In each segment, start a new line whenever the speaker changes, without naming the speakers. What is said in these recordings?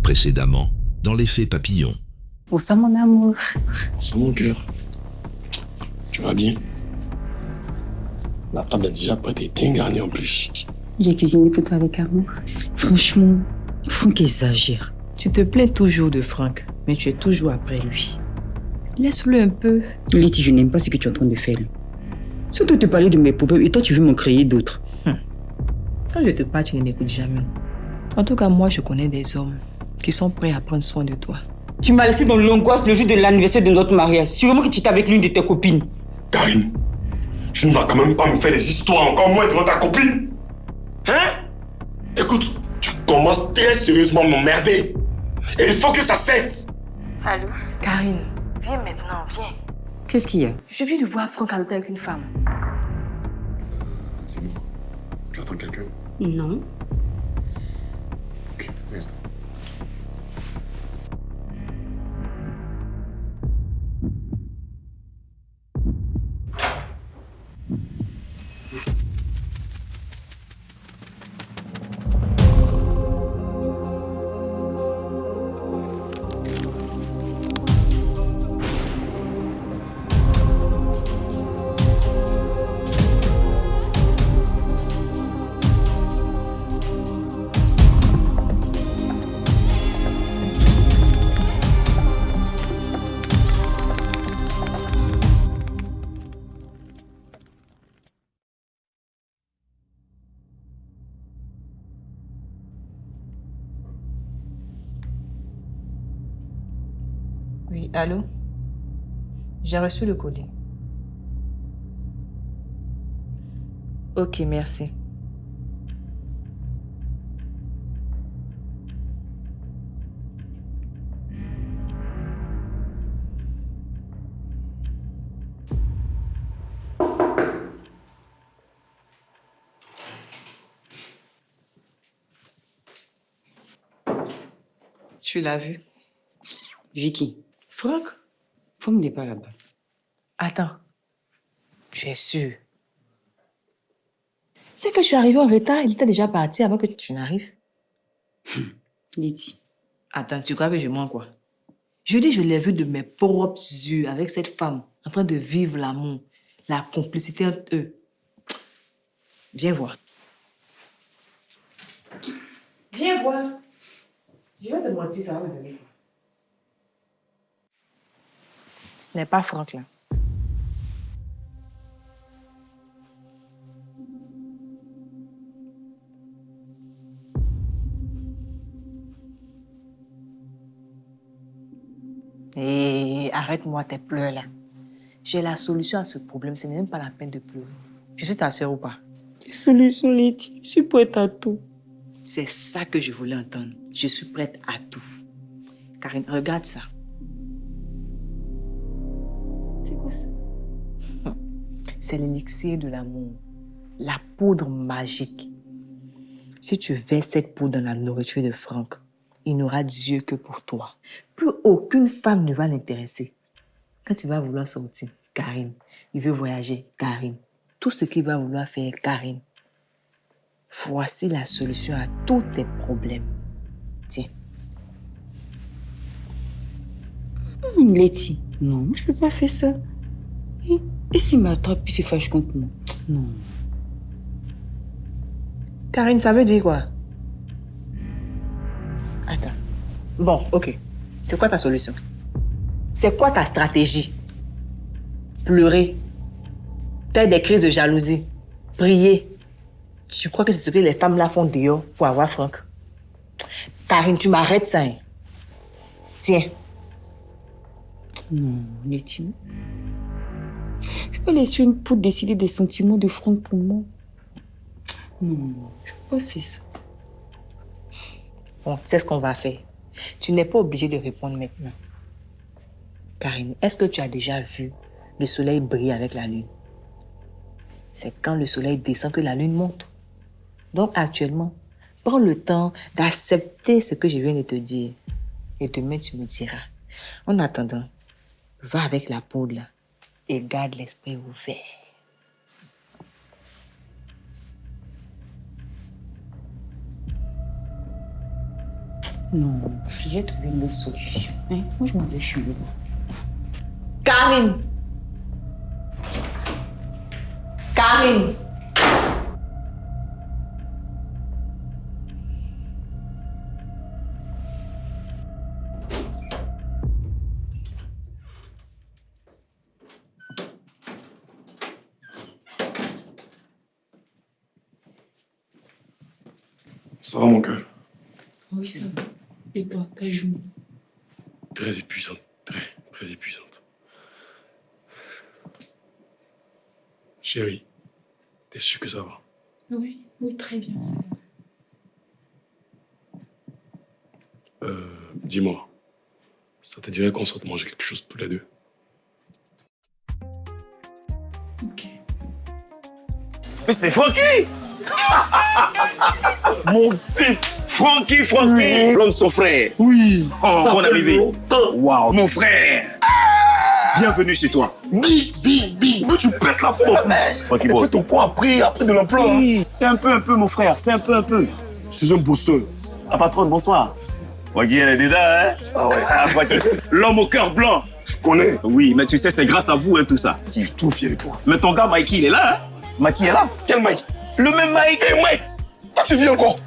Précédemment, dans l'effet papillon.
Bonsoir mon amour.
Bonsoir mon cœur. Tu vas bien? La table est déjà prête et bien garnie en plus.
J'ai cuisiné pour toi avec amour. Franchement, Franck exagère.
Tu te plains toujours de Franck, mais tu es toujours après lui. Laisse-le un peu.
Letty, je n'aime pas ce que tu es en train de faire. Si on doit te parler de mes problèmes et toi tu veux m'en créer d'autres.
Quand je te parle, tu ne m'écoutes jamais. En tout cas, moi, je connais des hommes qui sont prêts à prendre soin de toi.
Tu m'as laissé dans l'angoisse le jour de l'anniversaire de notre mariage. Sûrement que tu étais avec l'une de tes copines.
Karine, tu ne vas quand même pas me faire des histoires encore moins devant ta copine. Hein? Écoute, tu commences très sérieusement à m'emmerder. Et il faut que ça cesse.
Allô?
Karine, viens maintenant, viens.
Qu'est-ce qu'il y a?
Je viens de voir Franck à l'hôtel avec une femme.
Dis-moi, tu attends quelqu'un?
Non.
Ok, reste.
Oui, allô? J'ai reçu le colis. Ok, merci. Tu l'as vu?
Vicky,
Franck?
Franck n'est pas là-bas.
Attends. Tu es sûr? C'est que je suis arrivée en retard, il était déjà parti avant que tu n'arrives.
Letty.
Attends, tu crois que je mens quoi? Je dis, je l'ai vu de mes propres yeux avec cette femme en train de vivre l'amour, la complicité entre eux. Viens voir. Viens voir. Je vais te mentir, ça va me donner quoi? Ce n'est pas Franck là. Hé, arrête-moi tes pleurs là. J'ai la solution à ce problème, ce n'est même pas la peine de pleurer. Je suis ta sœur ou pas?
Solution, Letty. Je suis prête à tout.
C'est ça que je voulais entendre. Je suis prête à tout. Karine, regarde ça. C'est quoi ça? C'est l'élixir de l'amour. La poudre magique. Si tu verses cette poudre dans la nourriture de Franck, il n'aura d'yeux que pour toi. Plus aucune femme ne va l'intéresser. Quand tu vas vouloir sortir, Karine. Il veut voyager, Karine. Tout ce qu'il va vouloir faire, Karine. Voici la solution à tous tes problèmes. Tiens.
Letty, non, je peux pas faire ça. Et s'il m'attrape puis se fâche contre moi? Non.
Karine, ça veut dire quoi? Attends. Bon, ok. C'est quoi ta solution? C'est quoi ta stratégie? Pleurer. Faire des crises de jalousie. Prier. Tu crois que c'est ce que les femmes là font dehors pour avoir Franck? Karine, tu m'arrêtes ça. Hein? Tiens.
Non, Letty. Je peux pas laisser une poudre décider des sentiments de Franck pour moi. Non, je peux pas faire ça.
Bon, c'est ce qu'on va faire. Tu n'es pas obligée de répondre maintenant. Karine, est-ce que tu as déjà vu le soleil briller avec la lune? C'est quand le soleil descend que la lune monte. Donc actuellement, prends le temps d'accepter ce que je viens de te dire. Et demain, tu me diras. En attendant, va avec la poudre là et garde l'esprit ouvert.
Non, j'ai trouvé une autre solution. Hein? Moi, je m'en vais chez lui.
Karine! Karine!
Ça va, mon cœur?
Oui, ça va. Et toi, ta journée?
Très épuisante. Très épuisante. Chérie, t'es sûr que ça va?
Oui, très bien, ça va.
Dis-moi, ça te dirait qu'on sorte manger quelque chose tous les deux?
Ok.
Mais c'est Francky! Mon petit Francky! L'homme, son frère.
Oui!
Oh,
Ça
bonne
fait
arrivée.
longtemps.
Waouh, mon frère! Bienvenue chez toi.
Big! Tu pètes la forme en plus!
Francky
En
boss.
fait, ton corps a pris de l'emploi.
Oui, c'est un peu, mon frère. C'est un peu.
Je suis un bosseur.
Ah, patron, bonsoir. Francky, elle est dedans, hein?
Ah ouais.
Ah, Francky. L'homme au cœur blanc.
Tu connais?
Oui, mais tu sais, c'est grâce à vous, hein, tout ça.
Je suis trop fier de toi.
Mais ton gars, Mikey, il est là, hein? Mikey est là.
Quel Mike?
Le même Mike.
Hey Mike! Toi, tu vis encore?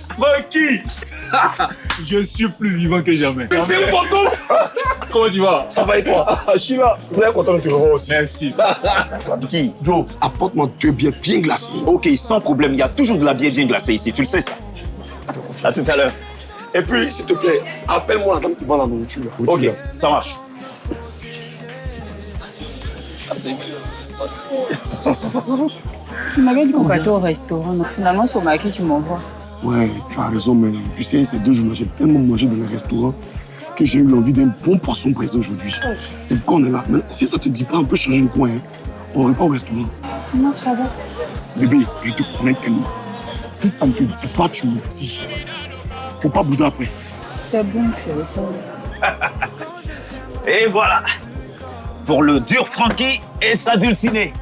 Francky!
Je suis plus vivant que jamais.
Mais c'est une photo!
Comment tu vas?
Ça va et toi?
Je suis là.
Très content de te revoir aussi.
Merci.
Qui?
Joe, apporte-moi 2 bières bien glacées.
Ok, sans problème. Il y a toujours de la bière bien glacée ici. Tu le sais, ça. À tout à l'heure.
Et puis, s'il te plaît, appelle-moi la dame qui vend la nourriture.
Ok, ça marche.
Tu m'avais dit qu'on partait au restaurant. Non? Finalement, sur ma qui tu m'envoies.
Ouais, tu as raison, mais tu sais, ces 2 jours, j'ai tellement mangé dans le restaurant que j'ai eu l'envie d'un bon poisson braisé aujourd'hui. C'est pourquoi on est là. Mais si ça te dit pas, on peut changer le coin. Hein. On repart au restaurant.
Non, ça va.
Bébé, je te connais tellement. Si ça ne te dit pas, tu me dis. Faut pas bouder après.
C'est bon, chérie, ça va.
Et voilà. Pour le dur Francky et sa dulcinée.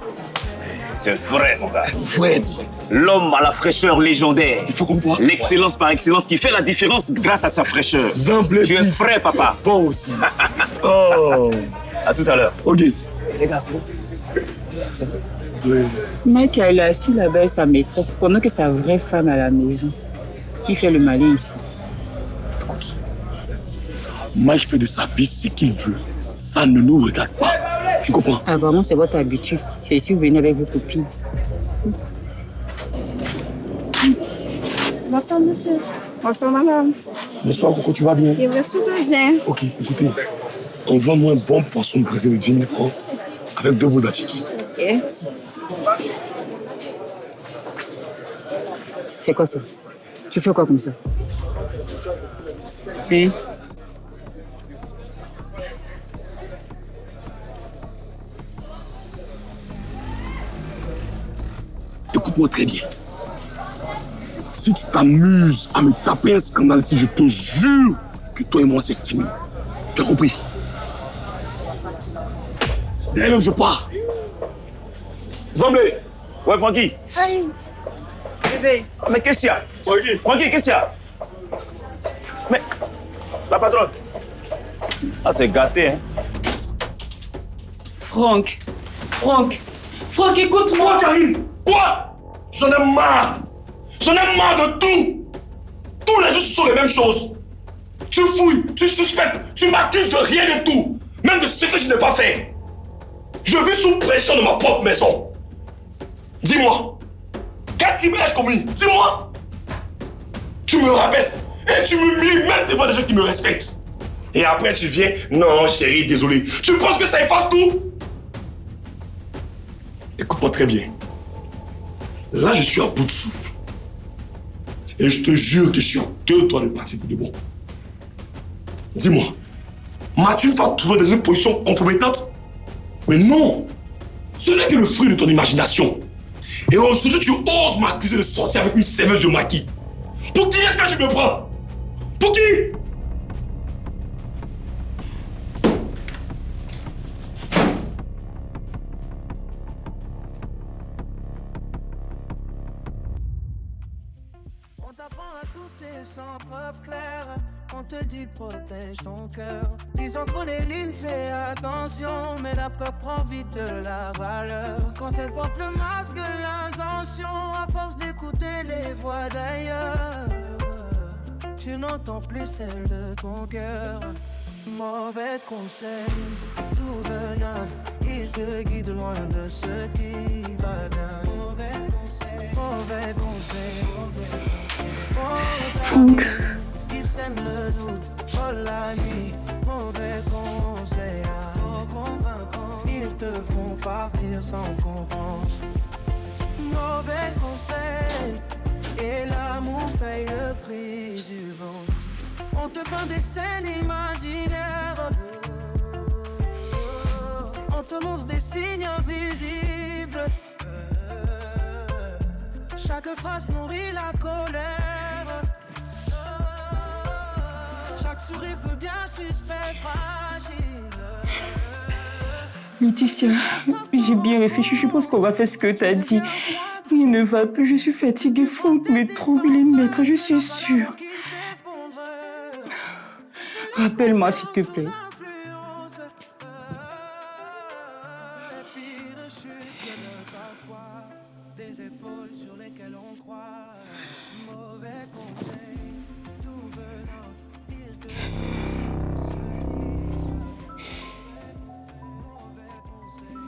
Tu es frais, mon gars.
Fred,
L'homme à la fraîcheur légendaire.
il faut comme toi.
L'excellence par excellence qui fait la différence grâce à sa fraîcheur.
Zamblé.
Tu es frais, papa.
Bon aussi. Oh.
À tout à l'heure.
Ok.
Et les gars, c'est bon.
Ouais.
Mec, elle est assis là-bas avec sa maîtresse pendant que sa vraie femme est à la maison. Il fait le malin ici.
Écoute, Mike fait de sa vie ce qu'il veut. Ça ne nous regarde pas. Tu comprends?
Apparemment, c'est votre habitude. C'est si vous venez avec vos copines.
Bonsoir, monsieur. Bonsoir, madame.
Bonsoir, Coco, tu vas bien?
Je vais super bien.
Ok, écoutez, on vend moi un bon poisson braisé de 10 000 francs avec 2 boules d'atiki.
Ok.
C'est quoi ça? Tu fais quoi comme ça? Hein?
Écoute-moi très bien. Si tu t'amuses à me taper un scandale ici, je te jure que toi et moi, c'est fini. Tu as compris? D'ailleurs, je pars. Zamblé.
Ouais, Francky.
Aïe. Bébé.
Mais qu'est-ce qu'il y a? Francky, qu'est-ce qu'il y a? Mais, la patronne. Ah, c'est gâté, hein.
Franck, écoute-moi.
Karine. Quoi? J'en ai marre. J'en ai marre de tout. Tous les jours, ce sont les mêmes choses. Tu fouilles, tu suspectes, tu m'accuses de rien de tout. Même de ce que je n'ai pas fait. Je vis sous pression de ma propre maison. Dis-moi, quel crime ai-je commis? Dis-moi. Tu me rabaisses et tu m'humilies même devant des gens qui me respectent. Et après tu viens, non chérie, désolé. Tu penses que ça efface tout? Écoute-moi très bien. Là, je suis à bout de souffle. Et je te jure que je suis à 2 doigts de partir pour de bon. Dis-moi, m'as-tu pas trouvé dans une position compromettante? Mais non! Ce n'est que le fruit de ton imagination. Et aujourd'hui, tu oses m'accuser de sortir avec une serveuse de maquis. Pour qui est-ce que tu me prends? Pour qui?
On t'apprend tout est sans preuve claire. On te dit que protège ton cœur. Disons qu'on est l'île, fais attention. Mais la peur prend vite de la valeur. Quand elle porte le masque de l'intention, à force d'écouter les voix d'ailleurs, tu n'entends plus celle de ton cœur. Mauvais conseil, tout venin, il te guide loin de ce qui va bien. Mauvais conseil, mauvais conseil, mauvais conseil. Il sème le doute, oh la nuit, mauvais conseil. Trop convaincant, ils te font partir sans comprendre. Mauvais conseil, et l'amour paye le prix du vent. On te peint des scènes imaginaires. On te montre des signes invisibles. Chaque phrase nourrit la colère. Chaque sourire devient suspect, fragile.
Laetitia, j'ai bien réfléchi. Je pense qu'on va faire ce que t'as dit. Il ne va plus. Je suis fatiguée. Franck me trouve. Il est maître, je suis sûre. Rappelle-moi, s'il te plaît.
Des épaules sur lesquelles on croit. Mauvais conseil, tout venant, il te dit ce mauvais conseil.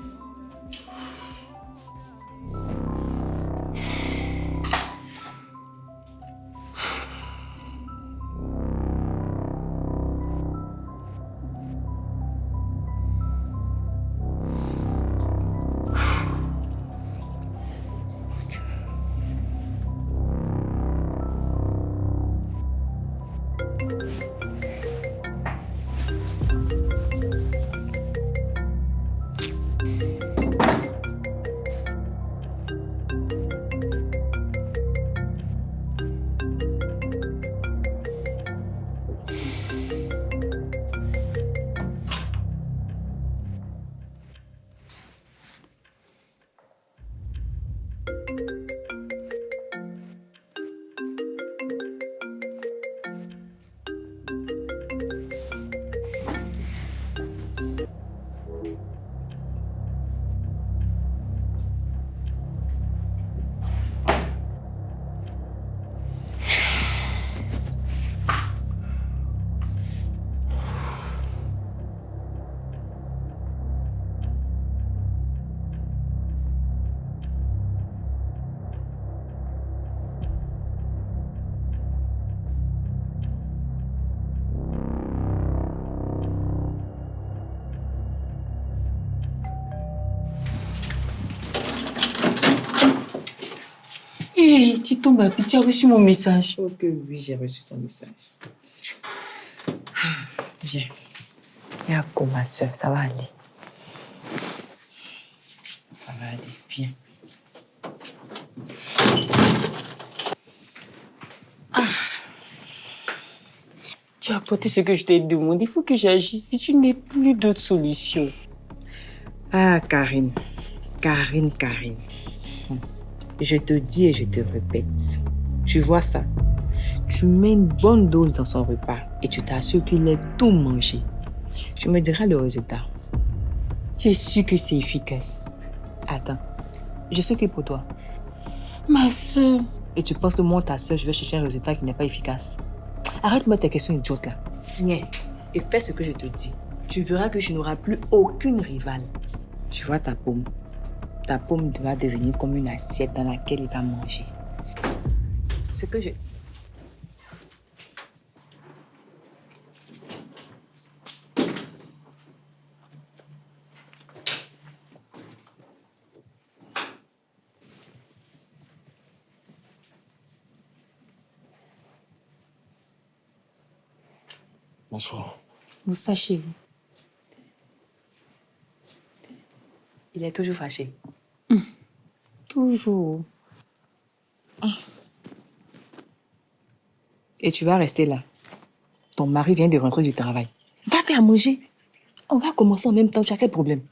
Hé, tu tombes à pied, tu as reçu mon message.
Oh que oui, j'ai reçu ton message. Viens. Yako, ma soeur, ça va aller. Ça va aller, viens.
Tu as apporté ce que je t'ai demandé. Il faut que j'agisse, mais tu n'as plus d'autre solution.
Ah, Karine. Karine. Je te dis et je te répète. Tu vois ça? Tu mets une bonne dose dans son repas et tu t'assures qu'il ait tout mangé. Tu me diras le résultat.
Tu es sûre que c'est efficace?
Attends. Je sais que pour toi.
Ma soeur.
Et tu penses que moi, ta soeur, je vais chercher un résultat qui n'est pas efficace? Arrête-moi tes questions idiotes là. Tiens, et fais ce que je te dis. Tu verras que tu n'auras plus aucune rivale. Tu vois ta paume? Ta paume va devenir comme une assiette dans laquelle il va manger. Ce que je...
Bonsoir.
Vous sachez.
Il est toujours fâché.
Toujours.
Et tu vas rester là. Ton mari vient de rentrer du travail. Va faire manger. On va commencer en même temps. Tu as quel problème?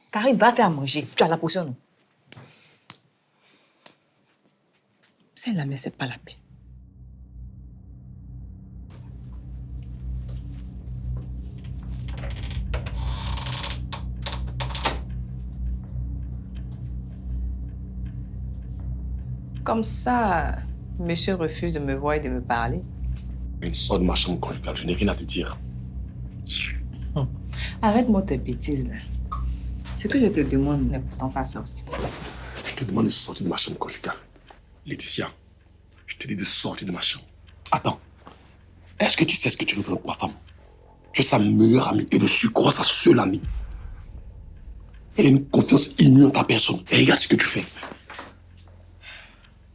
Karine, va faire manger. Tu as la potion, non? Celle-là, mais c'est pas la peine. Comme ça, monsieur refuse de me voir et de me parler.
Une sorte de ma chambre conjugale, je n'ai rien à te dire.
Arrête-moi tes bêtises, là. Ce que je te demande n'est pourtant pas sorcier.
Je te demande de sortir de ma chambre conjugale. Laetitia, je te dis de sortir de ma chambre. Attends, est-ce que tu sais ce que tu représentes pour ma femme? Tu es sa meilleure amie et de surcroît sa seule amie. Elle a une confiance inouïe en ta personne. Et regarde ce que tu fais.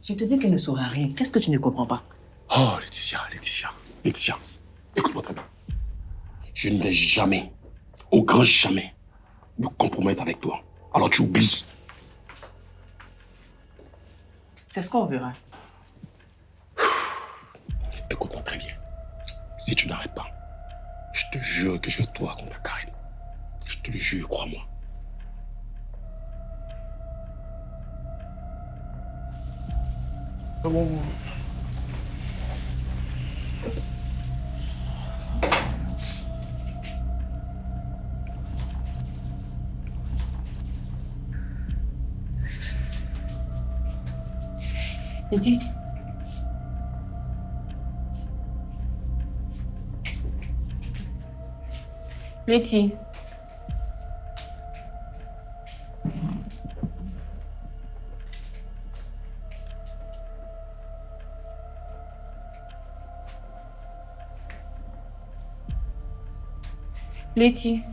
Je te dis qu'elle ne saura rien. Qu'est-ce que tu ne comprends pas?
Oh, Laetitia, écoute-moi très bien. Je ne vais jamais, au grand jamais, me compromettre avec toi. Alors tu oublies.
C'est ce qu'on verra.
Écoute-moi très bien. Si tu n'arrêtes pas, je te jure que je vais toi contre Karine. Je te le jure, crois-moi. Bon.
Letty. Letty. Letty.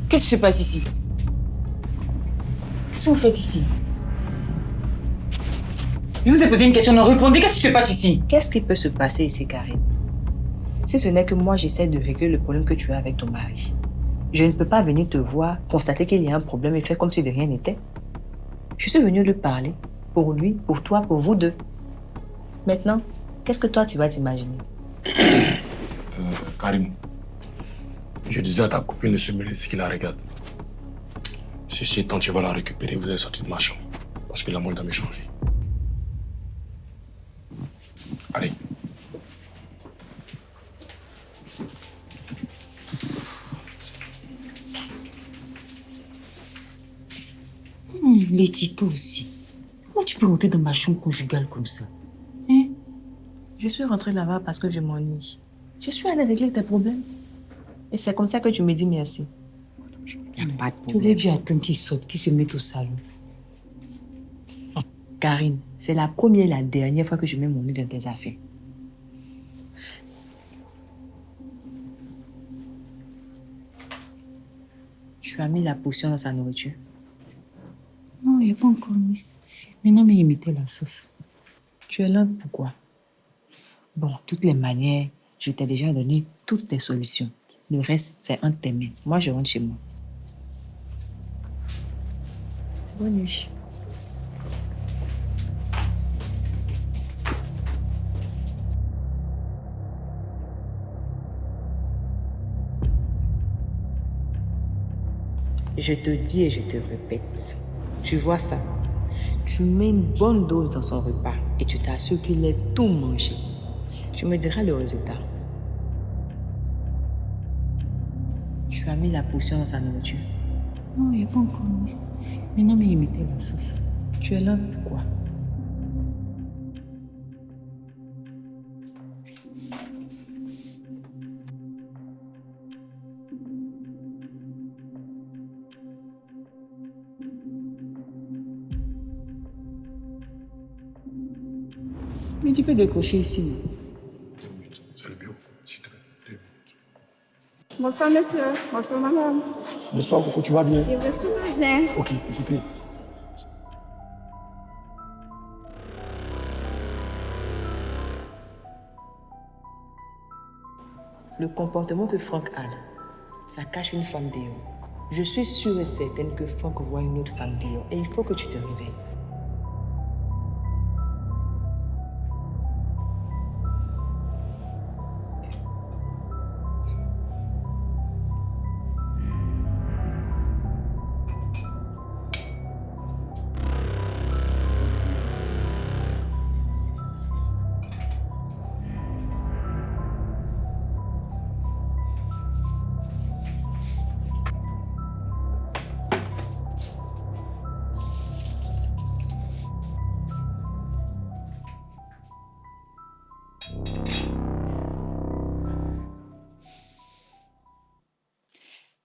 Qu'est-ce qui se passe ici? Qu'est-ce que vous faites ici? Je vous ai posé une question, non répondez. Qu'est-ce qui se passe ici?
Qu'est-ce qui peut se passer ici, Karine? Si ce n'est que moi, j'essaie de régler le problème que tu as avec ton mari. Je ne peux pas venir te voir, constater qu'il y a un problème et faire comme si de rien n'était. Je suis venue lui parler. Pour lui, pour toi, pour vous deux. Maintenant, qu'est-ce que toi, tu vas t'imaginer?
Karim, je disais à ta copine de se mêler de ce qu'il la regarde. Ceci étant, tu vas la récupérer, vous allez sortir de ma chambre. Parce que la moelle doit me changer. Allez.
Letty, toi aussi. Comment tu peux rentrer dans ma chambre conjugale comme ça? Hein?
Je suis rentrée là-bas parce que je m'ennuie. Je suis allée régler tes problèmes. Et c'est comme ça que tu me dis merci. Il n'y a pas de
Tu aurais
problème.
dû attendre qu'ils sortent, qu'ils se mettent au salon.
Karine, c'est la première et la dernière fois que je mets mon nez dans tes affaires. Tu as mis la potion dans sa nourriture.
Non, il n'y a pas encore mis. Maintenant, mais il mettait la sauce.
Tu es là pourquoi? Bon, de toutes les manières, je t'ai déjà donné toutes les solutions. Le reste, c'est entre tes mains. Moi, je rentre chez moi. Bonne nuit. Je te dis et je te répète. Tu vois ça? Tu mets une bonne dose dans son repas et tu t'assures qu'il ait tout mangé. Tu me diras le résultat. Tu as mis la potion dans sa nourriture.
Non, il n'y a pas encore mis. Maintenant, mais il mettait la sauce.
Tu es là pourquoi?
Mais tu peux décrocher ici.
2 minutes, c'est le bureau. S'il te plaît, 2 minutes.
Bonsoir, monsieur. Bonsoir, madame.
Bonsoir, Coco, tu vas bien?
Je vais super bien.
Ok, écoutez.
Le comportement que Franck a, ça cache une femme dehors. Je suis sûre et certaine que Franck voit une autre femme dehors et il faut que tu te réveilles.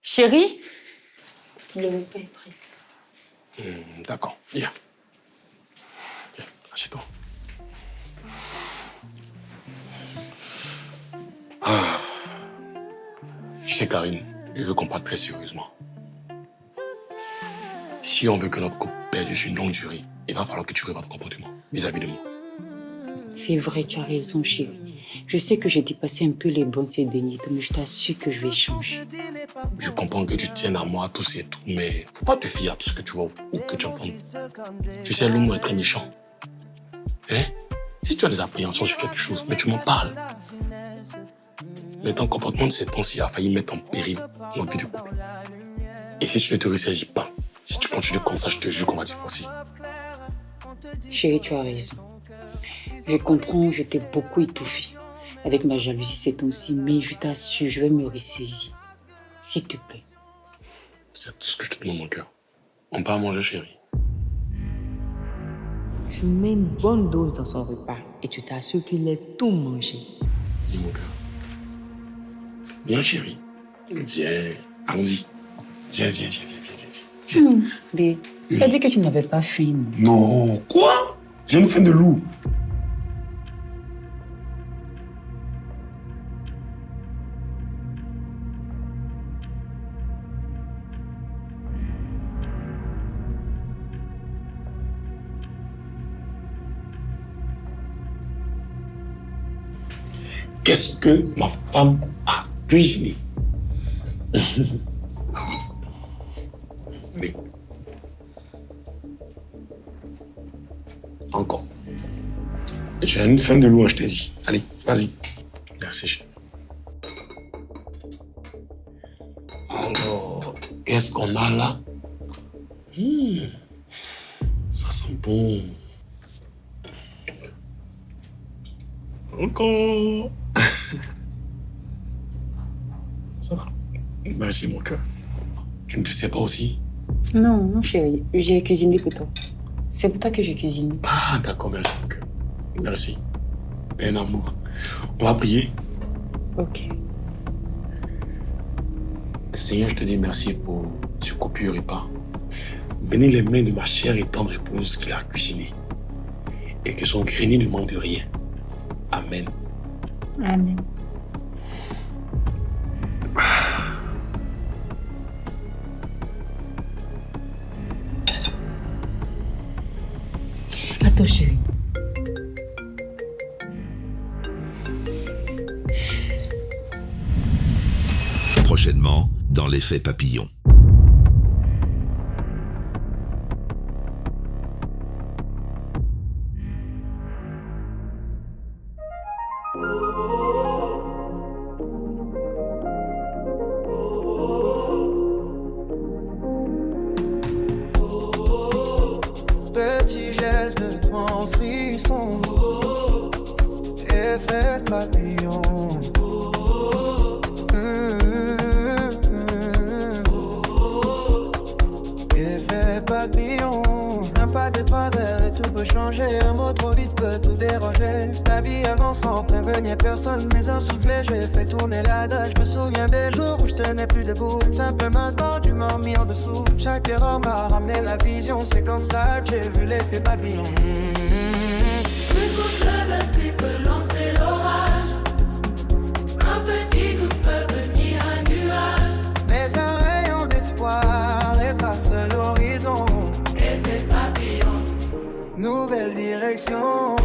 Chérie, le repas est prêt.
D'accord, viens. Viens, assieds-toi. Tu sais, Karine, je veux qu'on parle très sérieusement. Si on veut que notre couple perdure une longue durée, il va falloir que tu revoies ton comportement vis-à-vis de moi.
C'est vrai, tu as raison, chérie. Je sais que j'ai dépassé un peu les bornes ces derniers temps, mais je t'assure que je vais changer.
Je comprends que tu tiennes à moi, tous et tout, mais faut pas te fier à tout ce que tu vois ou que tu entends. Tu sais, l'homme est très méchant. Hein? Si tu as des appréhensions sur quelque chose, mais tu m'en parles. Mais ton comportement de cette temps-ci a failli mettre en péril notre vie de couple. Et si tu ne te ressaisis pas, si tu continues comme ça, je te jure qu'on va divorcer.
Chérie, tu as raison. Je comprends, je t'ai beaucoup étouffé avec ma jalousie ces temps-ci, mais je t'assure, je vais me ressaisir. S'il te plaît.
C'est tout ce que je te demande, mon cœur. On part manger, chérie.
Tu mets une bonne dose dans son repas et tu t'assures qu'il ait tout mangé.
Dis, mon cœur. Viens, chérie. Viens. Allons-y. Viens.
Mais tu as dit que tu n'avais pas faim.
Non. Quoi? J'ai une faim de loup. Qu'est-ce que ma femme a cuisiné? Oui. Encore. J'ai une faim de loup, je t'ai dit. Allez, vas-y. Merci, chérie. Alors, qu'est-ce qu'on a là? Ça sent bon. Encore. Ça va. Merci, mon cœur. Tu ne te sais pas aussi?
Non, chérie, j'ai cuisiné pour toi. C'est pour toi que j'ai cuisiné.
Ah, d'accord, merci, mon cœur. Merci. T'es un amour. On va prier.
Ok.
Seigneur, je te dis merci pour ce copieux repas. Bénis les mains de ma chère et tendre épouse qui l'a cuisiné. Et que son grenier ne manque de rien. Amen.
Amen. Attends, chérie.
Prochainement, dans l'effet papillon.
Petit geste, grand frisson, effet papillon. Effet papillon. Un pas de travers et tout peut changer. Un mot trop vite peut tout déranger. La vie avance sans prévenir personne, mais un soufflet, j'ai fait tourner la dalle. Je me souviens des jours où je tenais plus debout. Simplement quand tu m'as mis en dessous. Chaque erreur m'a ramené la vision. C'est comme ça que j'ai vu l'effet papillon. goutte de pluie peut lancer l'orage. Un petit doute peut devenir un nuage. Mais un rayon d'espoir efface l'horizon. Effet papillon. Nouvelle direction.